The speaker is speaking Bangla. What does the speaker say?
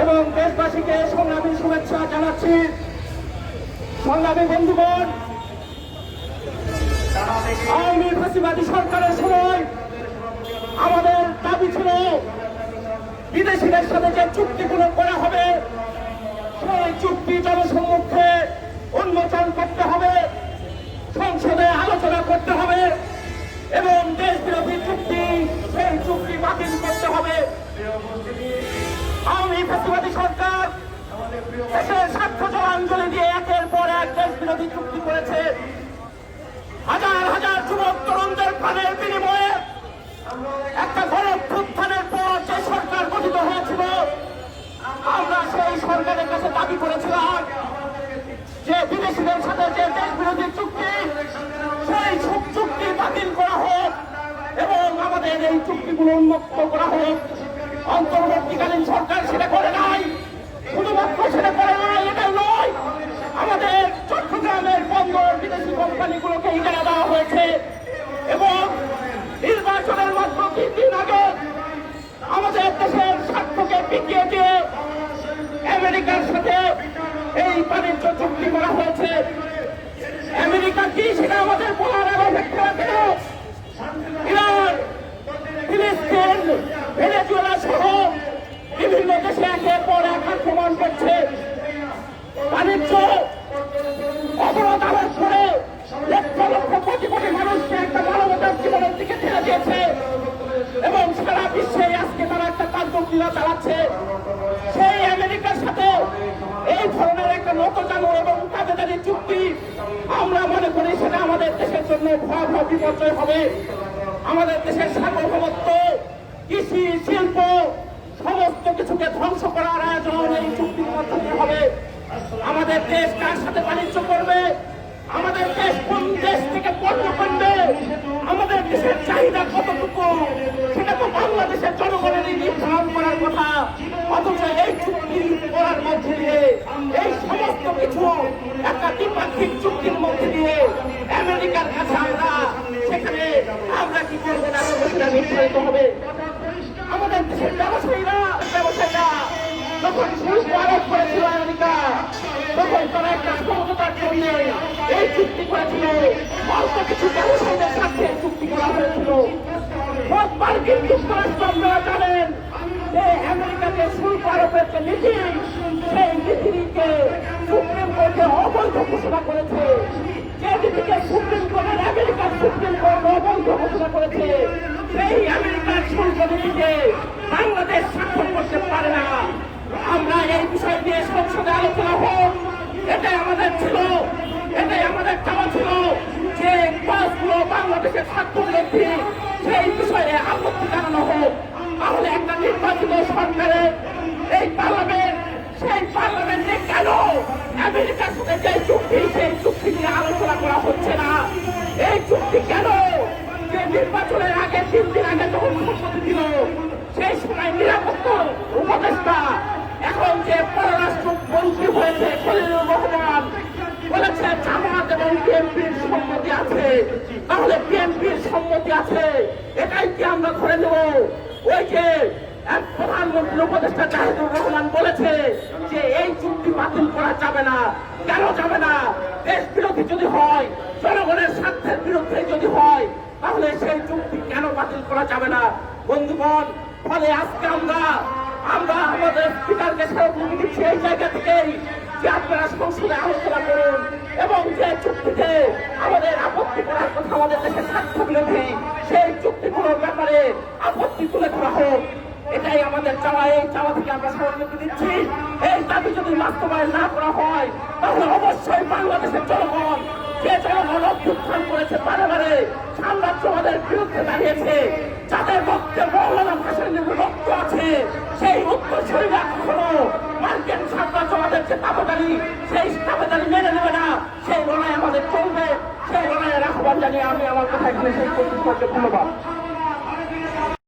এবং দেশবাসীকে সংগ্রামী শুভেচ্ছা জানাচ্ছি। সংগ্রামী বন্ধুগণ, আওয়ামী ফ্যাসিবাদী সরকারের সময় আমাদের দাবি ছিল বিদেশিদের সাথে যে চুক্তিগুলো করা হবে সেই চুক্তি জনসম্মুখে উন্মোচন করতে হবে, সংসদে আলোচনা করতে হবে এবং দেশ বিরোধী চুক্তি সেই চুক্তি বাতিল করতে হবে। আওয়ামী ফ্যাসিবাদী সরকার দেশের স্বার্থ জলাঞ্জলি দিয়ে একের পর এক দেশ বিরোধী চুক্তি করেছে। হাজার হাজার যুবক তরুণদের প্রাণের বিনিময়ে একটা গণঅভ্যুত্থানের পর যে সরকার গঠিত হয়েছিল, আমরা সেই সরকারের কাছে দাবি করেছিলাম যে বিদেশিদের সাথে যে দেশ বিরোধী চুক্তি সেই চুক্তি বাতিল করা হোক এবং আমাদের এই চুক্তিগুলো উন্মুক্ত করা হোক। অন্তর্বর্তীকালীন সরকার সেটা করে নাই, শুধুমাত্র সেটা করে নাই এটা নয়, আমাদের চট্টগ্রামের বন্দর বিদেশি কোম্পানিগুলোকে ইজারা দেওয়া হয়েছে এবং নির্বাচনের মাত্র 3 দিন আগে আমাদের দেশের স্বার্থকে বিকিয়ে দিয়ে আমেরিকার সাথে এই বাণিজ্য চুক্তি করা হয়েছে। আমেরিকা কি সেটা আমাদের বলার অপেক্ষা ছিল? ইরান, ফিলিস্তিন, ভেনেজুয়েলা সহ বিভিন্ন দেশে একের পর এক আক্রমণ করছে। বাণিজ্য অবরোধ আরোপ করে লক্ষ লক্ষ কোটি কোটি মানুষকে একটা মানবতার জীবনের দিকে ঠেলে দিয়েছে এবং সারা বিশ্বে আজকে তারা একটা কার্যক্রিয়া চালাচ্ছে। সেই আমেরিকার সাথে এই ধরনের একটা নতজানু এবং তাবেদারি চুক্তি আমরা মনে করি সেটা আমাদের দেশের জন্য ভয়াবহ বিপর্যয় হবে। আমাদের দেশের সার্বভৌমত্ব, কৃষি, শিল্প সমস্ত কিছুকে ধ্বংস করার আয়োজন এই চুক্তির মাধ্যমে হবে। আমাদের দেশ কার সাথে বাণিজ্য করবে, আমাদের দেশ কোন দেশ থেকে পণ্য করবে, আমাদের দেশের চাহিদা কতটুকু সেটা তো বাংলাদেশের জনগণেরই নির্ধারণ করার কথা। অথচ এই চুক্তি করার মধ্যে দিয়ে এই সমস্ত কিছু একটা দ্বিপাক্ষিক চুক্তির মধ্যে দিয়ে আমেরিকার কাছে সেখানে আমরা কি করবো না সেটা নির্ধারিত হবে। আমাদের দেশের ব্যবসায়ীরা যখন শুল্ক আরোপ করেছিল আমেরিকা, তখন তারা একটা সমঝোতার জন্য এই চুক্তি করেছিল। অল্প কিছু ব্যবসায়ীদের সাথে চুক্তি করা হয়েছিল। মার্কিন যুক্তরাষ্ট্র আপনারা জানেন যে আমেরিকাকে শুল্ক আরোপের যে নীতি, সেই নীতিকে সুপ্রিম কোর্টে অবৈধ ঘোষণা করেছে। যে নীতিকে সুপ্রিম কোর্টের আমেরিকার সুপ্রিম কোর্ট অবৈধ ঘোষণা করেছে, সেই আমেরিকার শুল্ক নীতিকে বাংলাদেশ স্বাক্ষর করতে পারে না। আমরা এই বিষয় নিয়ে সংসদে আলোচনা হোক, এটাই আমাদের ছিল, এটাই আমাদের চাওয়া ছিল যে ক্লাসগুলো বাংলাদেশের স্বার্থ বিরোধী সেই বিষয়ে আপত্তি জানানো হোক। তাহলে একটা নির্বাচিত সরকারের এই পার্লামেন্ট, সেই পার্লামেন্টে কেন আমেরিকার সাথে যে চুক্তি সেই চুক্তি নিয়ে আলোচনা করা হচ্ছে না? এই চুক্তি কেন যে নির্বাচনের আগে 3 দিন আগে যখন সম্মতি দিল সেই সময় নিরাপত্তা উপদেষ্টা এখন যে পররাষ্ট্র মন্ত্রী হয়েছে খলিলুর রহমান বলেছে জামাত এবং বিএনপির সম্মতি আছে। তাহলে বিএনপির সম্মতি আছে এটাই কি আমরা ধরে নেব? ওই যে প্রধানমন্ত্রী উপদেষ্টা জাহিদুর রহমান বলেছে যে এই চুক্তি বাতিল করা যাবে না। কেন যাবে না? দেশ বিরোধী যদি হয়, জনগণের স্বার্থের বিরুদ্ধে যদি হয়, তাহলে সেই চুক্তি কেন বাতিল করা যাবে না? বন্ধুগণ, ফলে আজকে আমরা আমাদের স্পিকারকে স্মারকলিপি দিচ্ছি এই জায়গা থেকেই যে আপনারা সংসদে আলোচনা করুন এবং যে চুক্তিতে আমাদের আপত্তি করার কথা, আমাদের দেশের স্বার্থ বিরোধী সেই চুক্তিগুলোর ব্যাপারে আপত্তি তুলে ধরা হোক। এটাই আমাদের চাওয়া। এই চাওয়া থেকে আমরা স্মারকলিপি দিচ্ছি। এই দাবি যদি বাস্তবায়ন না করা হয়, তাহলে অবশ্যই বাংলাদেশের জনগণ, যে জনগণ অভ্যুত্থান করেছে, বারে বারে সাম্রাজ্যবাদের বিরুদ্ধে দাঁড়িয়েছে, যাদের রক্তে মৌলানা ভাসানীর রক্ত আছে, সেই উত্তরসূরিরা কখনো মার্কিন সাম্রাজ্যবাদের যে তাবেদারি, সেই তাবেদারি মেনে নেবে না। সেই লড়াই আমাদের চলবে। সেই লড়াইয়ের আহ্বান জানিয়ে আমি আমার কথা এখানে শেষ করতে ধন্যবাদ।